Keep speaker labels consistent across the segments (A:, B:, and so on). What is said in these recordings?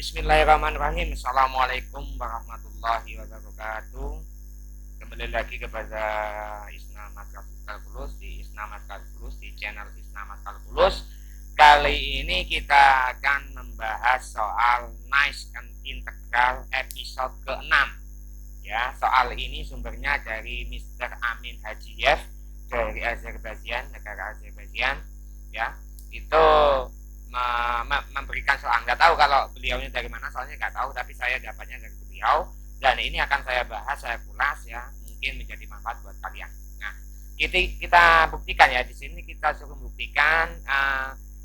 A: Bismillahirrahmanirrahim. Assalamualaikum warahmatullahi wabarakatuh. Kembali lagi kepada Isna Matkal Kalkulus di Isna Matkal Kalkulus di channel Isna Matkal Kalkulus. Kali ini kita akan membahas soal nice and integral episode ke-6. Ya, soal ini sumbernya dari Mr. Amin Hajiev dari Azerbaijan, negara Azerbaijan. Ya, itu memberikan soal, nggak tahu kalau beliaunya dari mana, soalnya nggak tahu, tapi saya dapatnya dari beliau dan ini akan saya bahas, saya ulas ya, mungkin menjadi manfaat buat kalian. Nah, kita buktikan ya, di sini kita suruh buktikan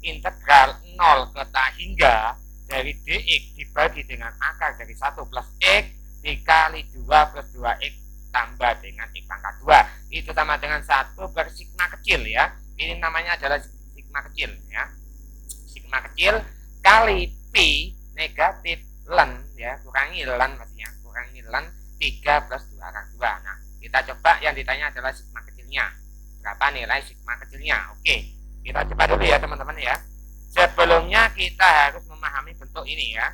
A: integral 0 ke tak hingga dari dx dibagi dengan akar dari 1 plus x dikali 2 plus 2x tambah dengan x pangkat 2 itu sama dengan 1 bersigma kecil ya. Ini namanya adalah sigma kecil ya. Sigma kecil kali pi negatif len ya, kurangi len maksudnya, kurangi len 3 plus 2 akar 2. Nah, kita coba, yang ditanya adalah sigma kecilnya. Berapa nilai sigma kecilnya? Oke, kita coba dulu ya teman-teman ya. Sebelumnya kita harus memahami bentuk ini ya.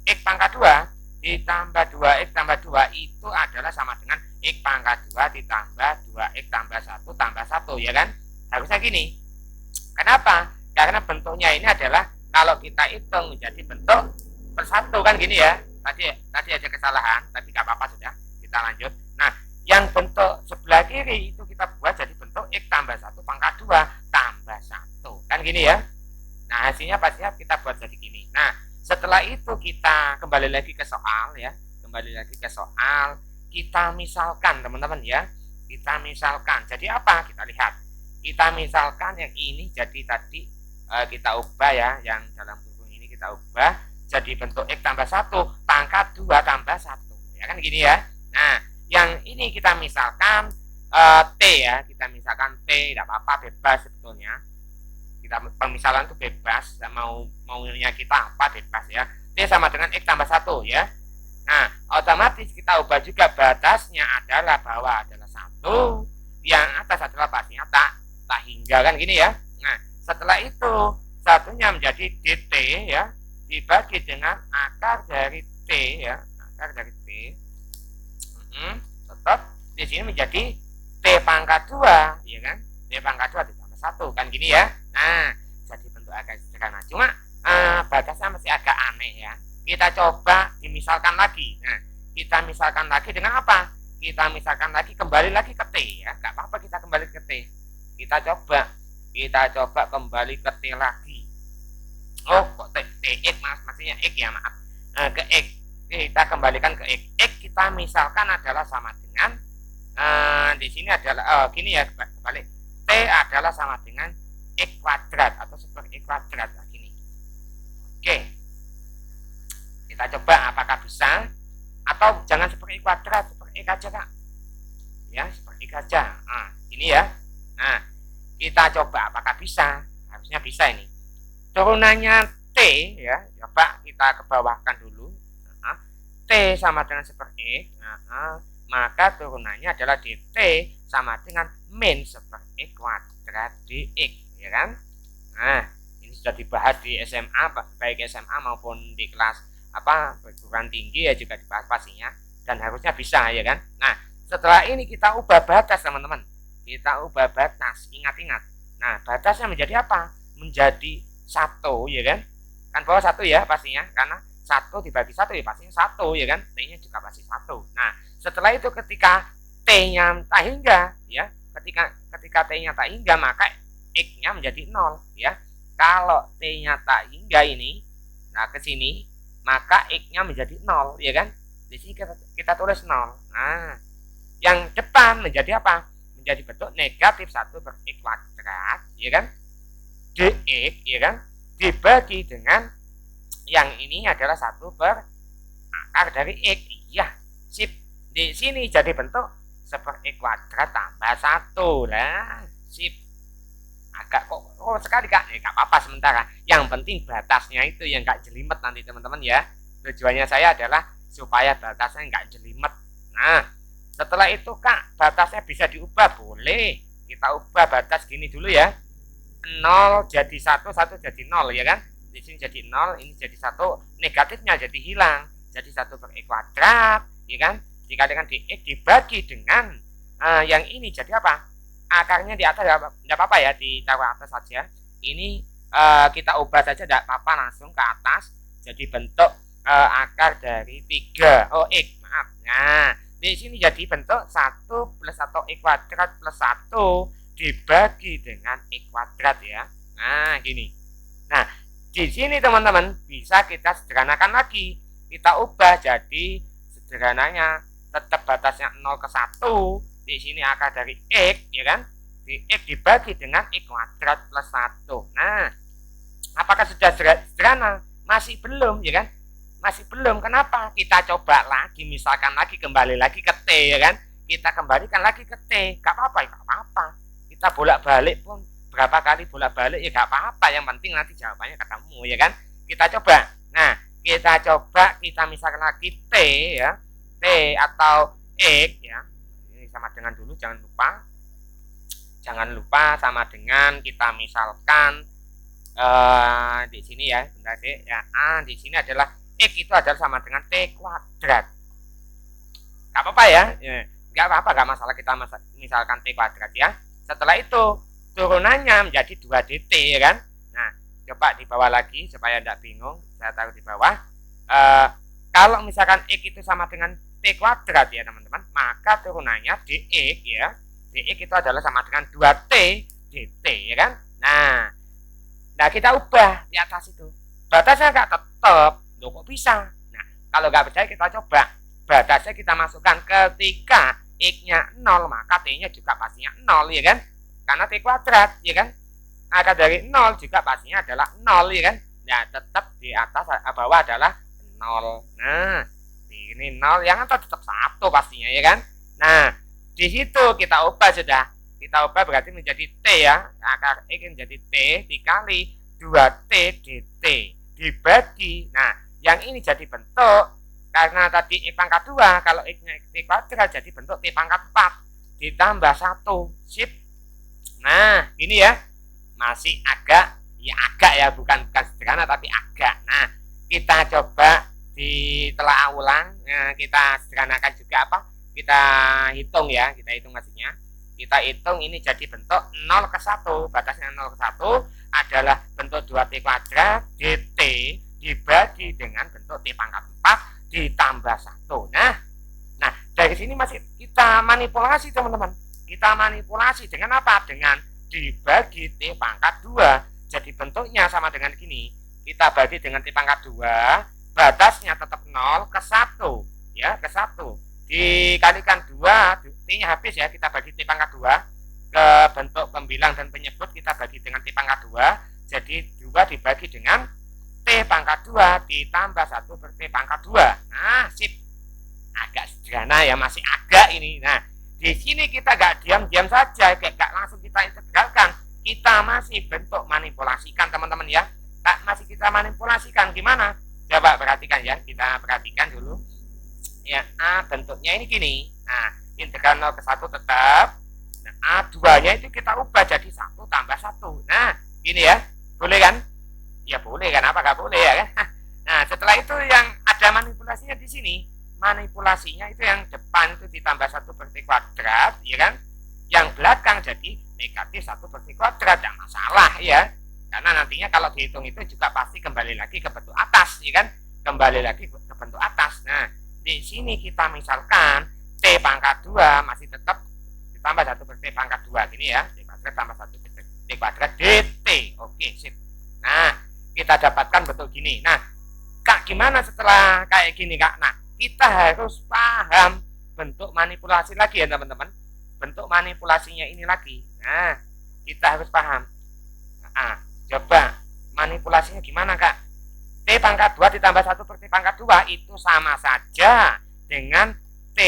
A: X pangkat 2 ditambah 2x tambah 2 itu adalah sama dengan x pangkat 2 ditambah 2x tambah 1 tambah 1 ya kan? Harusnya gini. Kenapa? Karena bentuknya ini adalah kalau kita hitung menjadi bentuk persatu kan gini ya. Tadi ada kesalahan, tapi nggak apa-apa, sudah kita lanjut. Nah, yang bentuk sebelah kiri itu kita buat jadi bentuk x tambah 1 pangkat 2 tambah 1 kan gini ya. Nah, hasilnya pastinya kita buat jadi gini. Nah, setelah itu kita kembali lagi ke soal ya. Kembali lagi ke soal, kita misalkan teman-teman ya. Kita misalkan jadi apa? Kita lihat. Kita misalkan yang ini jadi tadi kita ubah ya, yang dalam buku ini kita ubah jadi bentuk x tambah 1 pangkat 2 tambah 1 ya kan gini ya. Nah, yang ini kita misalkan t ya, kita misalkan t, tidak apa-apa, bebas sebetulnya. Kita pemisalan itu bebas, maunya kita apa bebas ya. T sama dengan x tambah 1 ya. Nah, otomatis kita ubah juga batasnya adalah bawah adalah 1, yang atas adalah pastinya tak hingga kan gini ya. Nah, setelah itu satunya menjadi dt ya, dibagi dengan akar dari t ya, akar dari t. Tetap di sini menjadi t pangkat 2 ya kan, t pangkat 2 ditambah 1 kan gini ya. Nah, jadi bentuk agak sederhana, cuma batasnya masih agak aneh ya. Kita coba dimisalkan lagi. Nah, kita misalkan lagi dengan apa? Kita misalkan lagi, kembali lagi ke t ya, nggak apa-apa, kita kembali ke t. Kita coba kembali ke T lagi. Oh, kok X maksudnya X ya, maaf. Ke X. Kita kembalikan ke X. X kita misalkan adalah sama dengan di sini adalah gini ya, balik. T adalah sama dengan X kuadrat atau super X kuadrat gini. Oke. Kita coba apakah bisa, atau jangan super X kuadrat, super X aja Kak. Ya, super X aja. Nah, ini ya. Nah, kita coba apakah bisa. Harusnya bisa ini. Turunannya T ya, coba kita ke bawahkan dulu. T sama dengan super X. Maka turunannya adalah dt sama dengan min super X kuadrat dx ya kan. Nah, ini sudah dibahas di SMA, baik SMA maupun di kelas perguruan tinggi ya, juga dibahas pastinya, dan harusnya bisa ya kan. Nah, setelah ini kita ubah batas teman-teman. Kita ubah batas, ingat-ingat. Nah, batasnya menjadi apa? Menjadi 1 ya kan? Kan bawah 1 ya pastinya, karena 1 dibagi 1 ya pastinya 1 ya kan? T-nya juga pasti 1. Nah, setelah itu ketika T-nya tak hingga ya, ketika T-nya tak hingga maka X-nya menjadi 0 ya. Kalau T-nya tak hingga ini, nah ke sini, maka X-nya menjadi 0 ya kan? Di sini kita tulis 0. Nah, yang depan menjadi apa? Menjadi bentuk negatif 1 per X kuadrat ya kan, dx ya kan, dibagi dengan yang ini adalah 1 per akar dari X. Iya, sip. Di sini jadi bentuk super X kuadrat tambah 1 lah, sip. Agak kok sekali Kak, nggak apa-apa sementara. Yang penting batasnya itu yang nggak jelimet nanti teman-teman ya. Tujuannya saya adalah supaya batasnya nggak jelimet. Nah, setelah itu Kak, batasnya bisa diubah, boleh. Kita ubah batas gini dulu ya. 0 jadi 1, 1 jadi 0 ya kan. Di di sini jadi 0, ini jadi 1, negatifnya jadi hilang. Jadi 1 per X kuadrat, ya kan? Dikalikan dx dibagi dengan yang ini jadi apa? Akarnya di atas tidak apa-apa ya, ditaruh atas saja. Ini kita ubah saja, tidak apa-apa, langsung ke atas. Jadi bentuk akar dari 3 X, maaf. Nah, di sini jadi bentuk 1 plus atau X kuadrat plus 1 dibagi dengan X kuadrat ya. Nah, gini. Nah, di sini teman-teman bisa kita sederhanakan lagi. Kita ubah jadi sederhananya tetap batasnya 0 ke 1. Di sini akar dari X, ya kan? Di X dibagi dengan X kuadrat plus 1. Nah, apakah sudah sederhana? Masih belum, ya kan? Masih belum. Kenapa? Kita coba lagi, misalkan lagi, kembali lagi ke T, ya kan? Kita kembalikan lagi ke T. Gak apa-apa, ya gak apa-apa. Kita bolak-balik pun, berapa kali bolak-balik, ya gak apa-apa. Yang penting nanti jawabannya ketemu, ya kan? Kita coba. Nah, kita coba, kita misalkan lagi T, ya. T atau X, ya. Ini sama dengan dulu, jangan lupa. Jangan lupa sama dengan kita misalkan di sini ya, bentar deh ya. Di sini adalah X itu adalah sama dengan T kuadrat. Gak apa-apa ya, gak apa-apa, gak masalah kita misalkan T kuadrat ya. Setelah itu turunannya menjadi 2dt ya kan. Nah, coba di bawah lagi supaya tidak bingung, saya taruh di bawah. Kalau misalkan X itu sama dengan T kuadrat ya teman-teman, maka turunannya dx ya. Dx itu adalah sama dengan 2t dt ya kan. Nah kita ubah di atas itu. Batasnya nggak tetap, loh kok bisa? Nah, kalau nggak percaya kita coba. Batasnya kita masukkan ketika X-nya 0, maka T-nya juga pastinya 0 ya kan? Karena T kuadrat ya kan? Akar dari 0 juga pastinya adalah 0 ya kan? Nah, tetap di atas bawah adalah 0. Nah, ini 0 yang atas tetap 1 pastinya ya kan? Nah, di situ kita ubah sudah. Kita ubah berarti menjadi T ya. Akar X menjadi T dikali 2T dt dibagi. Nah, yang ini jadi bentuk, karena tadi X pangkat 2, kalau X-nya T kuadrat jadi bentuk T pangkat 4 ditambah 1. Sip. Nah, ini ya. Masih agak ya, bukan sederhana tapi agak. Nah, kita coba ditelaah ulang. Nah, kita sederhanakan juga apa? Kita hitung ya, kita hitung hasilnya. Kita hitung ini jadi bentuk 0 ke 1. Batasnya 0 ke 1 adalah bentuk 2T kuadrat dt dibagi dengan bentuk T pangkat 4 ditambah 1. Nah, dari sini masih kita manipulasi teman-teman. Kita manipulasi dengan apa? Dengan dibagi T pangkat 2. Jadi bentuknya sama dengan gini. Kita bagi dengan T pangkat 2, batasnya tetap 0 ke 1. Ya, ke 1. Dikalikan 2, T-nya habis ya, kita bagi T pangkat 2 ke bentuk pembilang dan penyebut, kita bagi dengan T pangkat 2, jadi 2 dibagi dengan T pangkat 2 ditambah 1 per T pangkat 2. Nah, sip. Agak sederhana ya, masih agak ini. Nah, di sini kita gak diam-diam saja, gak langsung kita integralkan. Kita masih bentuk manipulasikan teman-teman ya. Masih kita manipulasikan gimana? Coba perhatikan ya, kita perhatikan dulu. Ya, bentuknya ini gini. Nah, integral 0 ke 1 tetap. Nah, A2-nya itu kita ubah jadi 1 tambah 1. Nah, gini ya. Boleh kan? Ya boleh kan, apa gak boleh ya kan? Nah, setelah itu yang ada manipulasinya di sini. Manipulasinya itu yang depan itu ditambah 1 per T kuadrat, ya kan? Yang belakang jadi negatif 1 per T kuadrat, tidak masalah ya. Karena nantinya kalau dihitung itu juga pasti kembali lagi ke bentuk atas, ya kan? Kembali lagi ke bentuk atas. Nah, di sini kita misalkan T pangkat 2 masih tetap ditambah 1 per T pangkat 2 gini ya. T kuadrat tambah 1 per T kuadrat dt. Oke, sip. Nah, kita dapatkan bentuk gini. Nah, Kak, gimana setelah kayak gini, Kak? Nah, kita harus paham bentuk manipulasi lagi ya, teman-teman. Bentuk manipulasinya ini lagi. Nah, kita harus paham. Nah, coba manipulasinya gimana, Kak? T pangkat 2 ditambah 1 per T pangkat 2 itu sama saja dengan T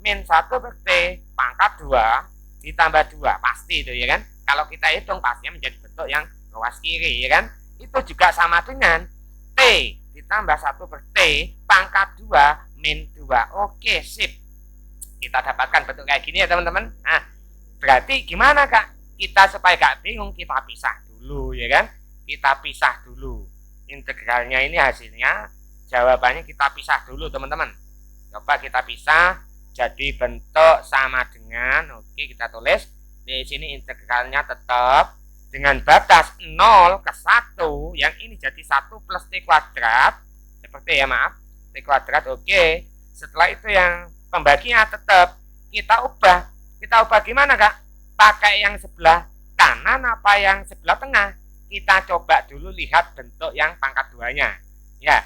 A: min 1 per T pangkat 2 ditambah 2. Pasti itu ya kan. Kalau kita hitung pastinya menjadi bentuk yang ruas kiri ya kan. Itu juga sama dengan T ditambah 1 per T pangkat 2 min 2. Oke, sip. Kita dapatkan bentuk kayak gini ya teman-teman. Nah, berarti gimana Kak? Kita supaya gak bingung kita pisah dulu ya kan. Kita pisah dulu. integralnya ini hasilnya, jawabannya kita pisah dulu teman-teman. Coba kita pisah, jadi bentuk sama dengan, oke kita tulis, di sini integralnya tetap dengan batas 0 ke 1, yang ini jadi 1 plus T kuadrat, seperti ya maaf, T kuadrat, oke. Setelah itu yang pembaginya tetap kita ubah gimana kak? Pakai yang sebelah kanan apa yang sebelah tengah? Kita coba dulu lihat bentuk yang pangkat 2-nya. Ya,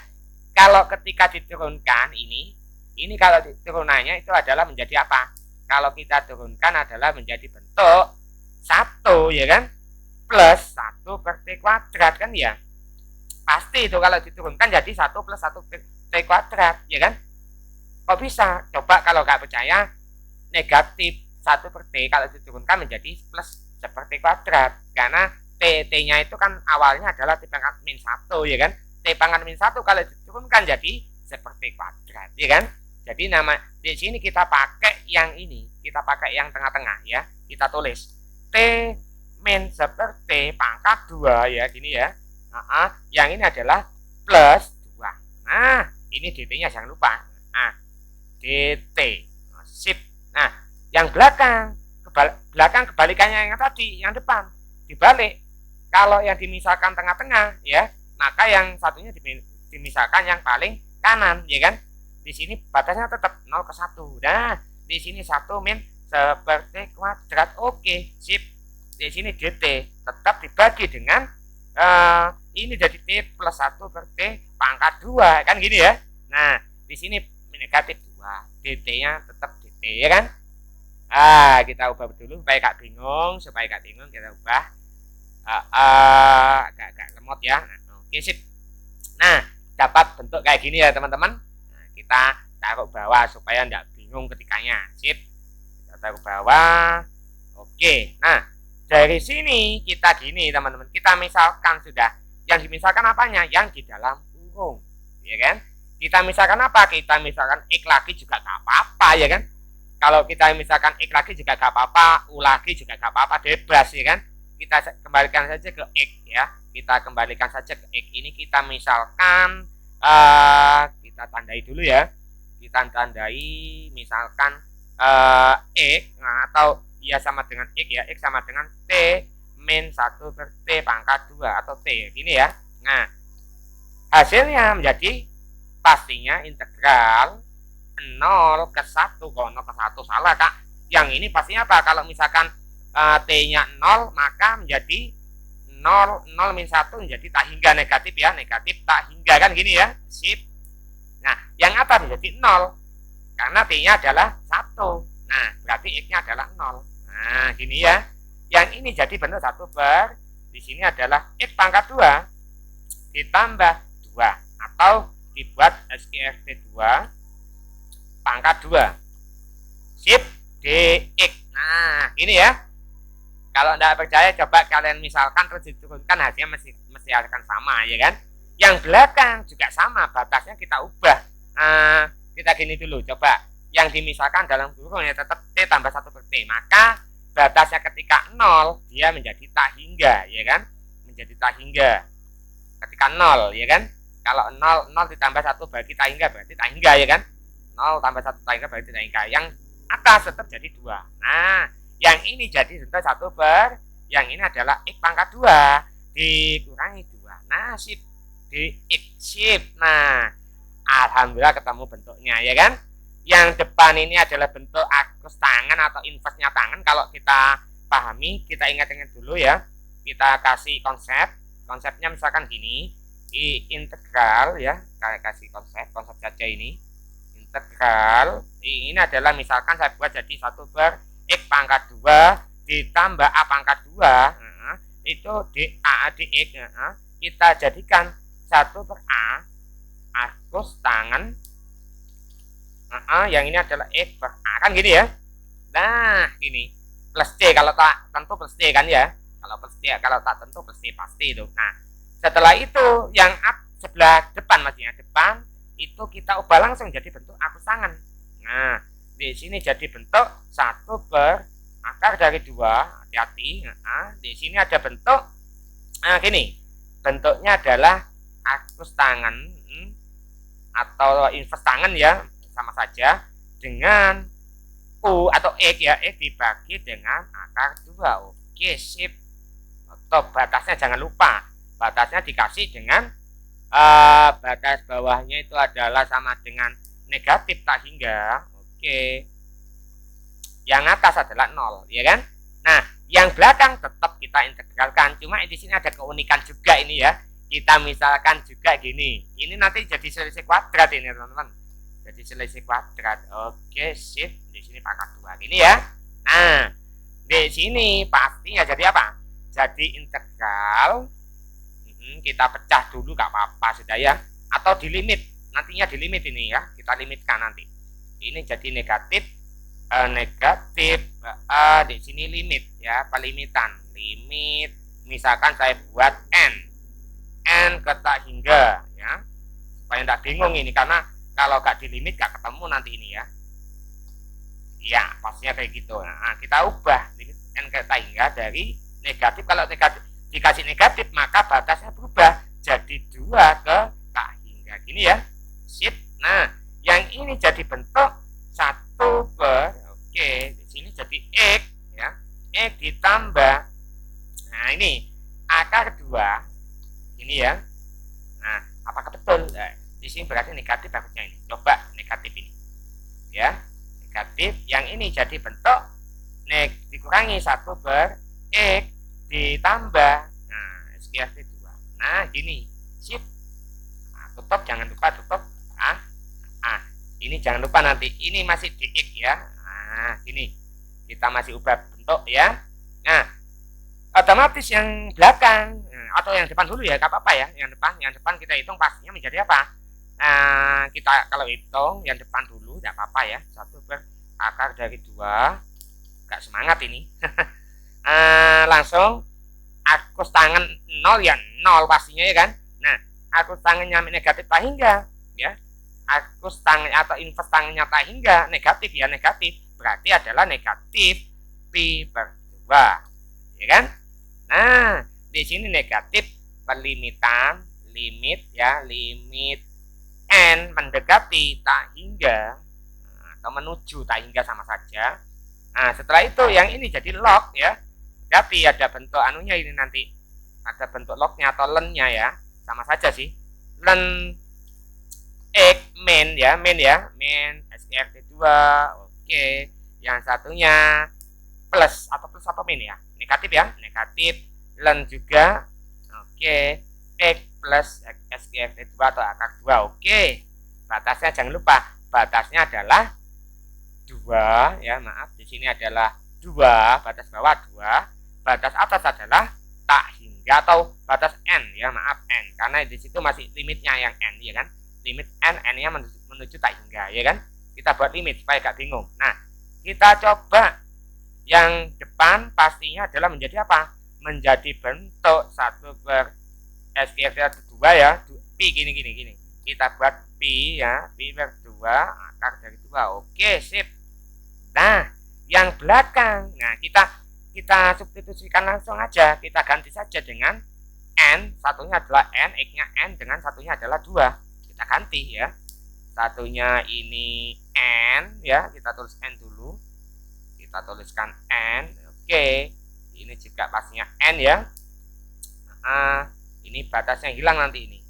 A: kalau ketika diturunkan ini kalau turunannya itu adalah menjadi apa? Kalau kita turunkan adalah menjadi bentuk 1 ya kan? Plus 1 per T kuadrat kan ya? Pasti itu kalau diturunkan jadi 1 plus 1 T kuadrat ya kan? Kok bisa? Coba kalau nggak percaya, negatif 1 per T kalau diturunkan menjadi plus seperti kuadrat, karena T-nya itu kan awalnya adalah T pangkat min 1 ya kan. T pangkat min 1 kalau diturunkan jadi seperti kuadrat ya kan. Jadi nama di sini kita pakai yang ini, kita pakai yang tengah-tengah ya. Kita tulis T min seperti pangkat 2 ya gini ya. Yang ini adalah plus 2. Nah, ini DT-nya jangan lupa. DT. Sip. Nah, yang belakang kebalikannya yang tadi, yang depan dibalik. Kalau yang dimisalkan tengah-tengah ya, maka yang satunya dimisalkan yang paling kanan ya kan. Di sini batasnya tetap 0 ke 1. Nah, di sini 1 min seperti kuadrat. Oke, sip. Di sini DT tetap dibagi dengan ini jadi T plus 1 per T pangkat 2 kan gini ya. Nah, di sini negatif 2, DT-nya tetap DT ya kan. Kita ubah dulu supaya gak bingung, kita ubah agak lemot ya. Oke sip. Nah, dapat bentuk kayak gini ya teman-teman. Nah, kita taruh bawah supaya tidak bingung ketikanya. Sip. Kita taruh bawah. Oke. Nah, dari sini kita gini teman-teman. Kita misalkan sudah. Yang dimisalkan apanya? Yang di dalam kurung. Ya kan? Kita misalkan apa? Kita misalkan X lagi juga gak apa-apa ya kan? Kalau kita misalkan X lagi juga gak apa-apa, U lagi juga gak apa-apa, bebas ya kan? Kita kembalikan saja ke X ya. Kita kembalikan saja ke X. Ini kita misalkan kita tandai dulu ya. Kita tandai misalkan X atau ya sama dengan X ya. X sama dengan T min 1 per T pangkat 2 atau T gini ya. Nah, hasilnya menjadi pastinya integral 0 ke 1. Kok 0 ke 1 salah kak. Yang ini pastinya apa? Kalau misalkan T-nya 0 maka menjadi 0 min 1 menjadi tak hingga negatif ya. Negatif tak hingga kan gini ya. Sip. Nah, yang atas menjadi 0 karena T-nya adalah 1. Nah, berarti X-nya adalah 0. Nah, gini ya. Yang ini jadi bentuk 1 per di sini adalah X pangkat 2 ditambah 2 atau dibuat SQRT 2 pangkat 2. Sip, DX. Nah, gini ya. Kalau tidak percaya coba kalian misalkan terus diturunkan, hasilnya mesti akan sama ya kan. Yang belakang juga sama, batasnya kita ubah. Nah, kita gini dulu coba. Yang dimisalkan dalam kurung ya tetap T tambah 1 per T. Maka batasnya ketika 0 dia menjadi tak hingga ya kan. Menjadi tak hingga. Ketika 0 ya kan. Kalau 0 ditambah 1 bagi tak hingga berarti tak hingga ya kan. 0 tambah 1 tak hingga berarti tak hingga. Yang atas tetap jadi 2. Nah, yang ini jadi bentuk 1 per yang ini adalah X pangkat 2 dikurangi 2. Nah, sip. DX sip. Nah, alhamdulillah ketemu bentuknya ya kan. Yang depan ini adalah bentuk akus tangan atau inversnya tangan. Kalau kita pahami, kita ingat-ingat dulu ya. Kita kasih konsepnya misalkan gini. Integral ya, saya kasih konsep saja ini. Integral ini adalah misalkan saya buat jadi 1 per X pangkat 2 ditambah A pangkat 2 itu A dx kita jadikan 1 per A akus tangan yang ini adalah X per A kan gini ya. Nah gini plus C kalau tak tentu plus C kan ya. Kalau plus C kalau tak tentu plus C pasti itu. Nah setelah itu yang sebelah depan maksudnya depan itu kita ubah langsung jadi bentuk akus tangan. Nah di sini jadi bentuk 1 per akar dari 2. Hati-hati. Di sini ada bentuk gini bentuknya adalah akus tangan atau inverse tangan ya, sama saja dengan U atau X ya, X dibagi dengan akar 2. Oke, sip. Atau batasnya jangan lupa, batasnya dikasih dengan batas bawahnya itu adalah sama dengan negatif tak hingga. Oke. Yang atas adalah 0, ya kan? Nah, yang belakang tetap kita integralkan. Cuma di sini ada keunikan juga ini ya. Kita misalkan juga gini. Ini nanti jadi selisih kuadrat ini, teman-teman. Jadi selisih kuadrat. Oke, sip. Di sini pangkat 2 gini ya. Nah, di sini pastinya jadi apa? Jadi integral. Kita pecah dulu gak apa-apa sudah ya. Atau di limit. Nantinya di limit ini ya. Kita limitkan nanti. Ini jadi negatif di sini limit ya, pelimitan limit. Misalkan saya buat n ke tak hingga ya, supaya tidak bingung ini, karena kalau gak dilimit gak ketemu nanti ini ya. Ya pastinya kayak gitu. Nah, kita ubah limit n ke tak hingga dari negatif. Kalau negatif dikasih negatif maka batasnya berubah jadi 2 ke tak hingga gini ya. Sip. Nah, yang ini jadi bentuk 1 per, oke, di sini jadi X ya. X ditambah, nah ini akar 2 ini ya. Nah, apakah betul? Nah, di sini berarti negatif takutnya ini. Coba negatif ini ya. Negatif yang ini jadi bentuk dikurangi 1 per X ditambah, nah SQRT 2. Nah, gini. Sip. Nah, tutup, jangan lupa tutup. Ini jangan lupa nanti ini masih di X ya. Nah, ini kita masih ubah bentuk ya. Nah, otomatis yang belakang atau yang depan dulu ya, gak apa-apa ya. Yang depan kita hitung pastinya menjadi apa? Nah, kita kalau hitung yang depan dulu gak apa-apa ya. 1 per akar dari 2. Gak semangat ini. Langsung akus tangan 0 ya, 0 pastinya ya kan. Nah, akus tangannya negatif tak hingga ya. Akus tangan atau inverse tangannya tak hingga negatif ya, negatif berarti adalah negatif pi per 2 ya kan. Nah, di sini negatif pelimitan limit ya, limit n mendekati tak hingga atau menuju tak hingga sama saja. Nah, setelah itu yang ini jadi log ya, berarti ada bentuk anunya ini nanti, ada bentuk lognya atau lennya ya, sama saja sih. Len X min ya, min SQRT 2. Oke, yang satunya plus atau min ya, negatif ya, negatif len juga. Oke, X plus SQRT 2 atau akar 2. Oke, batasnya jangan lupa, batasnya adalah 2 ya, maaf di sini adalah 2, batas bawah 2, batas atas adalah tak hingga atau batas n ya, maaf n, karena di situ masih limitnya yang n ya kan. Limit n-nya menuju tak hingga ya kan. Kita buat limit supaya gak bingung. Nah, kita coba yang depan pastinya adalah menjadi apa? Menjadi bentuk 1 per SQRT 2 ya, pi gini. Kita buat pi ya, pi per 2 akar dari 2. Oke, sip. Nah, yang belakang, nah kita substitusikan langsung aja. Kita ganti saja dengan n, satunya adalah n, x-nya n, dengan satunya adalah 2. Kita ganti ya, satunya ini n ya, kita tulis n dulu, kita tuliskan n. Oke, ini juga pastinya n ya. Ini batasnya hilang nanti ini,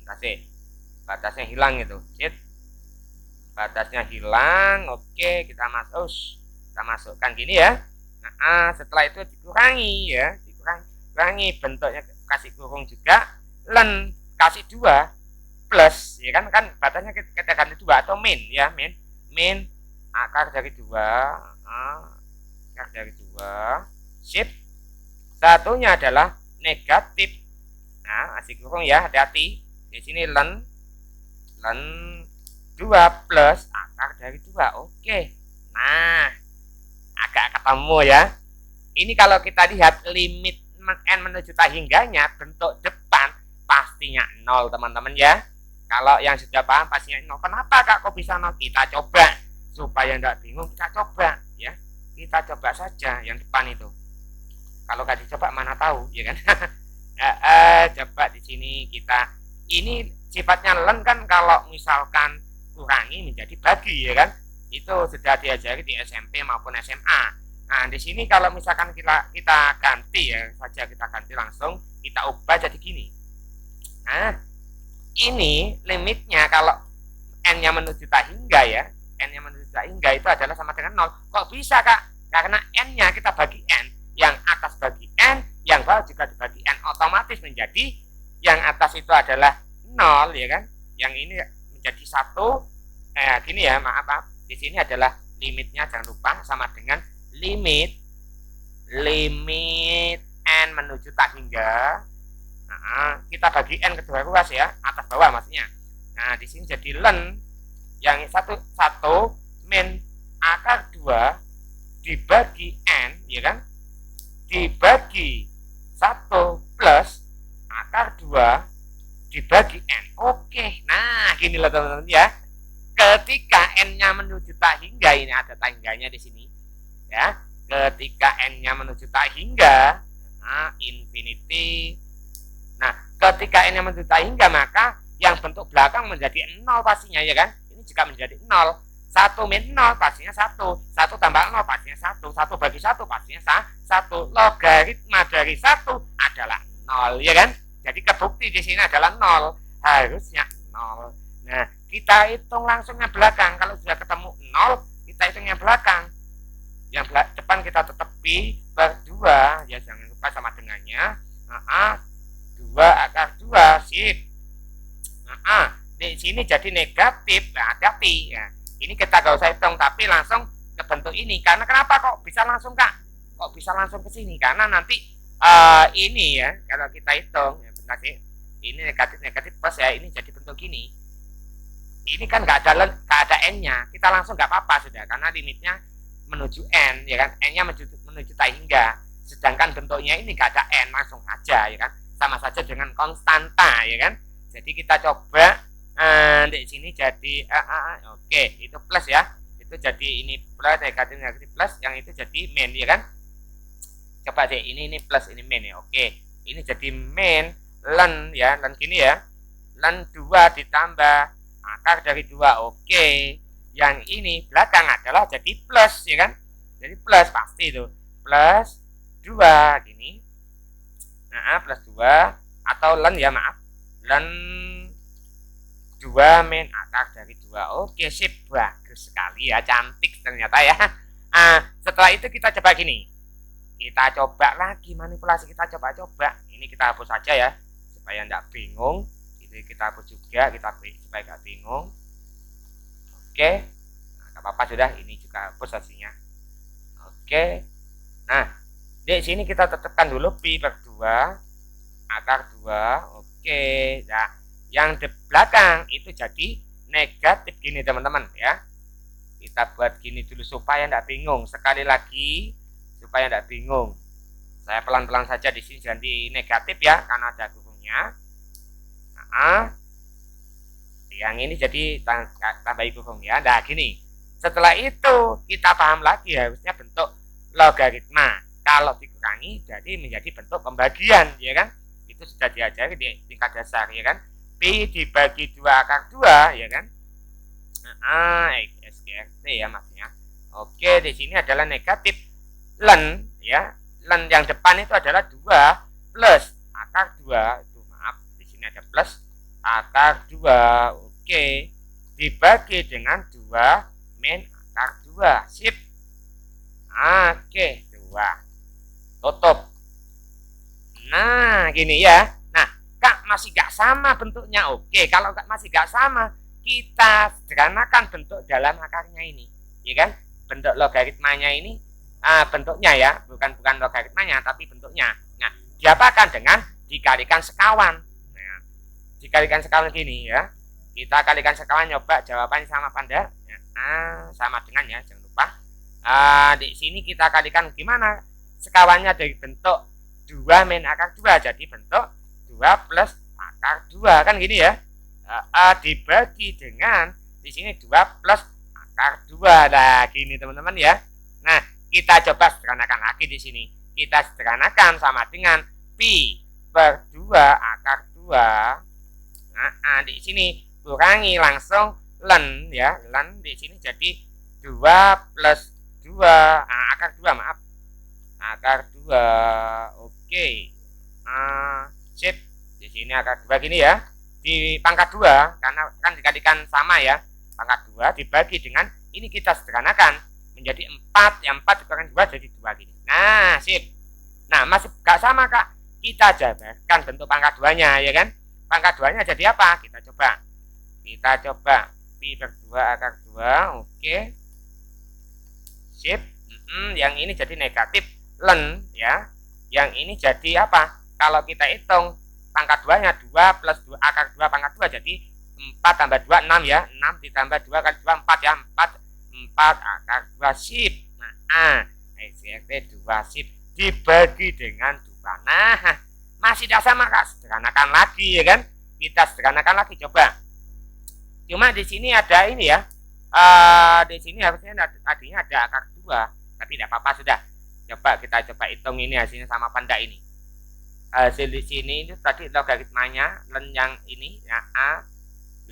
A: kasih batasnya hilang itu, batasnya hilang. Oke, kita masukkan gini ya. Setelah itu dikurangi ya, dikurangi bentuknya, kasih kurung juga, len kasih 2 plus ya kan batasnya kita ganti 2 atau min ya, min akar dari 2, akar dari 2. Sip. Satunya adalah negatif. Nah, asik kurung ya, hati-hati di sini len 2 plus akar dari 2. Oke, nah agak ketemu ya. Ini kalau kita lihat limit n menuju tak hingganya, bentuk depan pastinya 0 teman-teman ya. Kalau yang sudah paham pastinya 0. Kenapa kak kok bisa 0? Kita coba supaya tidak bingung, kita coba ya. Kita coba saja yang depan itu. Kalau nggak dicoba mana tahu ya kan. Coba di sini kita ini sifatnya len kan kalau misalkan kurangi menjadi bagi ya kan, itu sudah diajari di SMP maupun SMA. Nah di sini kalau misalkan kita ganti ya saja, kita ganti langsung, kita ubah jadi gini. Nah ini limitnya kalau n-nya menuju tak hingga ya, n-nya menuju tak hingga itu adalah sama dengan 0. Kok bisa kak? Karena n-nya kita bagi n, yang atas bagi n, yang bawah juga dibagi n, otomatis menjadi yang atas itu adalah 0 ya kan, yang ini menjadi 1. Gini ya, maaf, di sini adalah limitnya, jangan lupa sama dengan limit n menuju tak hingga. Nah, kita bagi n kedua ruas ya, atas bawah maksudnya. Nah di sini jadi len yang satu min akar 2 dibagi n ya kan, dibagi 1 plus akar 2 dibagi n. Oke, nah gini loh teman-teman ya. Ketika n-nya menuju tak hingga, ini ada tak hingganya di sini ya. Ketika n-nya menuju tak hingga, nah, infinity. Nah, ketika n-nya menuju tak hingga, maka yang bentuk belakang menjadi 0 pastinya ya kan. Ini juga menjadi 0. 1 min 0 pastinya 1. 1 tambah 0 pastinya 1. 1 bagi 1 pastinya 1. Logaritma dari 1 adalah 0 ya kan. Jadi kebukti di sini adalah 0. Harusnya 0. Nah, kita hitung langsungnya belakang. Kalau sudah ketemu 0, kita hitungnya belakang. Yang depan kita tetap pi per 2 ya, jangan lupa sama dengannya. 2 akar 2 sip. Di sini jadi negatif, nah, hati-hati ya. Ini kita gak usah hitung, tapi langsung ke bentuk ini. Karena kenapa kok bisa langsung kak? Kok bisa langsung ke sini? Karena nanti ini ya, kalau kita hitung ya, bentar sih. Ini negatif plus ya, ini jadi bentuk gini. Ini kan nggak ada n-nya, kita langsung nggak apa-apa sudah, karena limitnya menuju n ya kan, n-nya menuju tak hingga. Sedangkan bentuknya ini nggak ada n, langsung aja ya kan, sama saja dengan konstanta ya kan. Jadi kita coba di sini jadi oke, itu plus ya, itu jadi ini plus, negatif plus, yang itu jadi min ya kan. Coba deh, ini plus, ini min ya. Oke, ini jadi min len ya, len gini ya, len 2 ditambah akar dari 2. Oke, yang ini belakang adalah jadi plus ya kan, jadi plus pasti itu plus 2 gini. Nah plus 2 atau len ya, maaf, len 2 min akar dari 2. Oke sip, bagus sekali ya, cantik ternyata ya. Setelah itu kita coba gini, kita coba lagi manipulasi, kita coba-coba. Ini kita hapus saja ya, supaya tidak bingung. Ini kita hapus juga, supaya nggak bingung. Oke, nah, apa-apa sudah, ini juga hapus hasilnya. Oke, nah di sini kita tetapkan dulu pi per 2 akar 2. Oke, nah yang di belakang itu jadi negatif gini teman-teman ya. Kita buat gini dulu supaya tidak bingung. Sekali lagi supaya tidak bingung, saya pelan-pelan saja di sini ganti negatif ya, karena ada kurungnya. Yang ini jadi tambah kurung ya. Nah gini, setelah itu kita paham lagi harusnya bentuk logaritma. Kalau dikurangi jadi menjadi bentuk pembagian ya kan. Itu sudah diajari di tingkat dasar ya kan. Pi dibagi 2 akar 2 ya kan. SGRT ya maksudnya. Oke, di sini adalah negatif len ya. Len yang depan itu adalah 2 plus akar 2. Itu maaf, di sini ada plus akar 2. Oke, dibagi dengan 2 min akar 2. Sip. Oke, 2. Tutup. Nah, gini ya. Nah, Kak masih gak sama bentuknya. Oke, kalau Kak masih gak sama, kita sederhanakan bentuk dalam akarnya ini. Ya kan? Bentuk logaritmanya ini bentuknya ya, bukan logaritmanya tapi bentuknya. Nah, diapakan dengan dikalikan sekawan. Nah, dikalikan sekawan gini ya. Kita kalikan sekawan, nyoba jawabannya sama pada ya. Sama dengan ya, jangan lupa. Di sini kita kalikan gimana? Sekawannya dari bentuk 2 min akar 2 jadi bentuk 2 plus akar 2 kan gini ya. Dibagi dengan di sini 2 plus akar 2. Nah, gini teman-teman ya. Nah, kita coba sederhanakan lagi di sini. Kita sederhanakan sama dengan pi per 2 akar 2. Nah, di sini kurangi langsung len ya. Len di sini jadi 2 plus 2. Akar 2, maaf. Akar 2. Oke. Sip. Di sini akar 2 gini ya. Di pangkat 2 karena kan dikalikan sama ya. Pangkat 2 dibagi dengan ini kita sederhanakan menjadi 4. Yang 4 dikurangi 2 jadi 2 gini. Nah, sip. Nah, masih gak sama, Kak. Kita jabarkan bentuk pangkat 2-nya ya kan. Pangkat 2-nya jadi apa? Kita coba. Pi per 2 akar 2. Oke. Sip. Yang ini jadi negatif len ya. Yang ini jadi apa? Kalau kita hitung pangkat 2-nya 2 plus 2 akar 2 pangkat 2 jadi 4 tambah 2 6 ya. 6 ditambah 2 kali 2 4 ya. 4 akar 2 sip. Nah, SRT 2 sip dibagi dengan 2. Nah, masih tidak sama, Kak. Sederhanakan lagi ya kan? Kita sederhanakan lagi coba. Cuma di sini ada ini ya. Di sini harusnya tadinya ada akar 2, tapi tidak apa-apa sudah. Kita coba hitung ini hasilnya sama apa enggak ini. Hasil di sini itu tadi logaritmanya len yang ini ya A.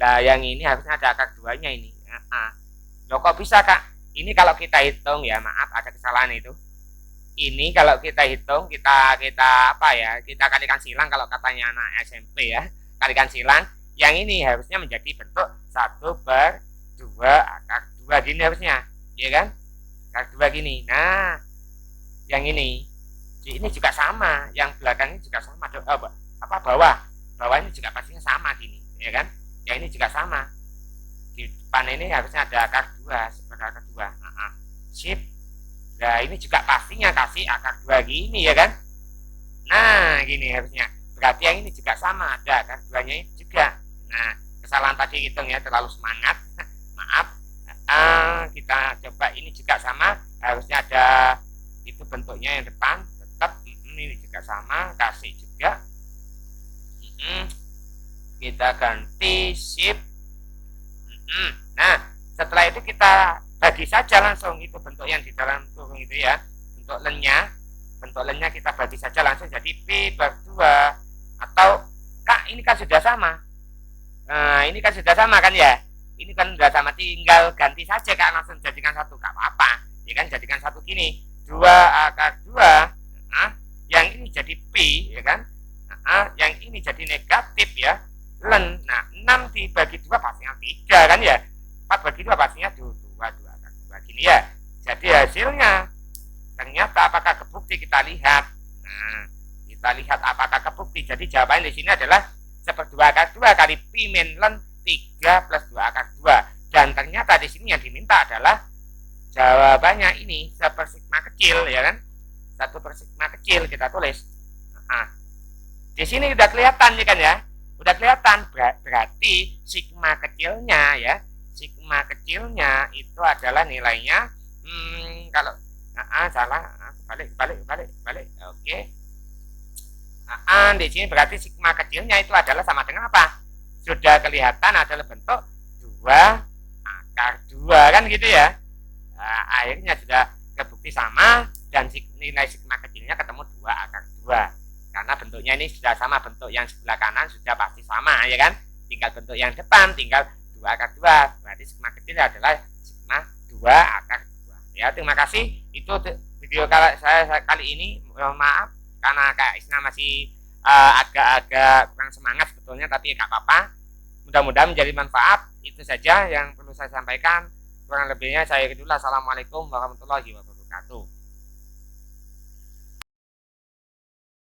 A: Lah yang ini harusnya ada akar 2-nya ini. Ya, A. Loh kok bisa, Kak? Ini kalau kita hitung ya, maaf ada kesalahan itu. Ini kalau kita hitung kita apa ya? Kita kalikan silang kalau katanya anak SMP ya. Kalikan silang. Yang ini harusnya menjadi bentuk 1 per 2 akar 2 gini harusnya. Ya kan? Akar 2 gini. Nah, yang ini juga sama, yang belakangnya juga sama. Bawah ini juga pastinya sama gini, ya kan? Yang ini juga sama. Di depan ini harusnya ada akar 2, seperti akar 2. Sip. Nah, ini juga pastinya kasih akar 2 gini ya kan? Nah, gini harusnya. Berarti yang ini juga sama, ada akar 2-nya juga. Nah, kesalahan tadi hitung ya, terlalu semangat. Maaf. Kita coba ini juga sama, harusnya ada itu bentuknya yang depan tetap ini juga sama, kasih juga. Kita ganti sip. Nah, setelah itu kita bagi saja langsung itu bentuk yang di dalam kurung itu ya, bentuk lennya kita bagi saja langsung jadi Pi per 2. Atau Kak, ini kan sudah sama. Nah, ini kan sudah sama kan ya, ini kan sudah sama, tinggal ganti saja Kak, langsung jadikan 1, gak apa-apa ya kan, jadikan 1 gini 2 akar 2. Yang ini jadi Pi ya kan. Yang ini jadi negatif ya len. Nah, 6 dibagi 2 pastinya 3 kan ya. 4 bagi 2 pastinya 2 akar 2 gini ya. Jadi hasilnya ternyata apakah kebukti, kita lihat. Nah, kita lihat apakah kebukti. Jadi jawabannya di sini adalah 1/2 akar 2 kali Pi min len 3 plus 2 akar 2. Dan ternyata di sini yang diminta adalah jawabannya ini 1/sigma kecil ya kan. 1/sigma kecil kita tulis. Di sini udah kelihatan ya kan ya. Udah kelihatan, berarti sigma kecilnya ya. Sigma kecilnya itu adalah nilainya kalau salah, balik. Oke. Di sini berarti sigma kecilnya itu adalah sama dengan apa? Sudah kelihatan adalah bentuk 2 akar 2 kan gitu ya. Akhirnya sudah terbukti sama dan nilai sigma kecilnya ketemu 2 akar 2. Karena bentuknya ini sudah sama, bentuk yang sebelah kanan sudah pasti sama ya kan. Tinggal bentuk yang depan tinggal 2 akar 2. Berarti sigma kecil adalah sigma 2 akar 2. Ya, terima kasih. Itu video saya kali ini. Mohon maaf karena Kak Isna masih agak-agak kurang semangat sebetulnya, tapi nggak apa-apa. Mudah-mudahan menjadi manfaat. Itu saja yang perlu saya sampaikan. Kurang lebihnya saya kedua. Assalamualaikum warahmatullahi wabarakatuh.